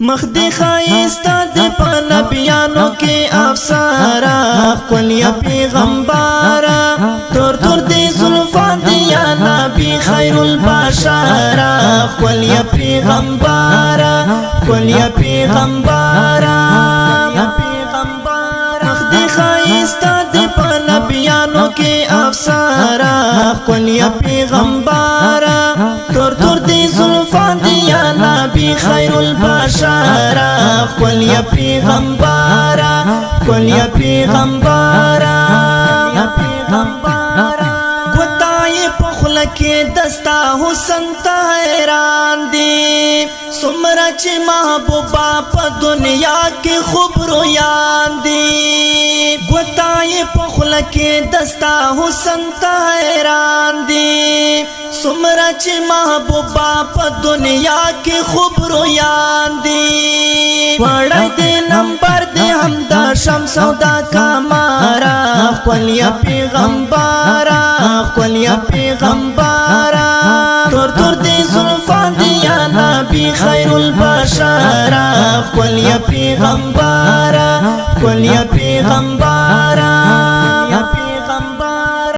مخدی خایستا دی پا نبیانو کی افسارا قلیا پیغمبارا تور تور دی زلفان دی یا نبی خیر البشارا قلیا پیغمبارا قلیا پیغمبارا مخدی خایستا دی پا نبیانو کی افسارا قلیا پیغمبارا تور تور دی زلفان دی یا نبی خیر البشارا قلیا پیغمبارا قلیا پیغمبارا گوتای پخل کے دستا حسن تا حیران دی سمرا چی محبوبا پا دنیا کی خوب رویان دی گوتای پخل کے دستا حسن تا حیران دی سمرا چی محبوبا پا دنیا کی خوب رویان دی وڑای دی نمبر دی حمدہ شمس و دا کامارا قلیا پیغمبارا قلیا پیغمبارا تور تور دی زلفان دی یا نبی خیر البشارا قلیا پیغمبارا قلیا پیغمبارا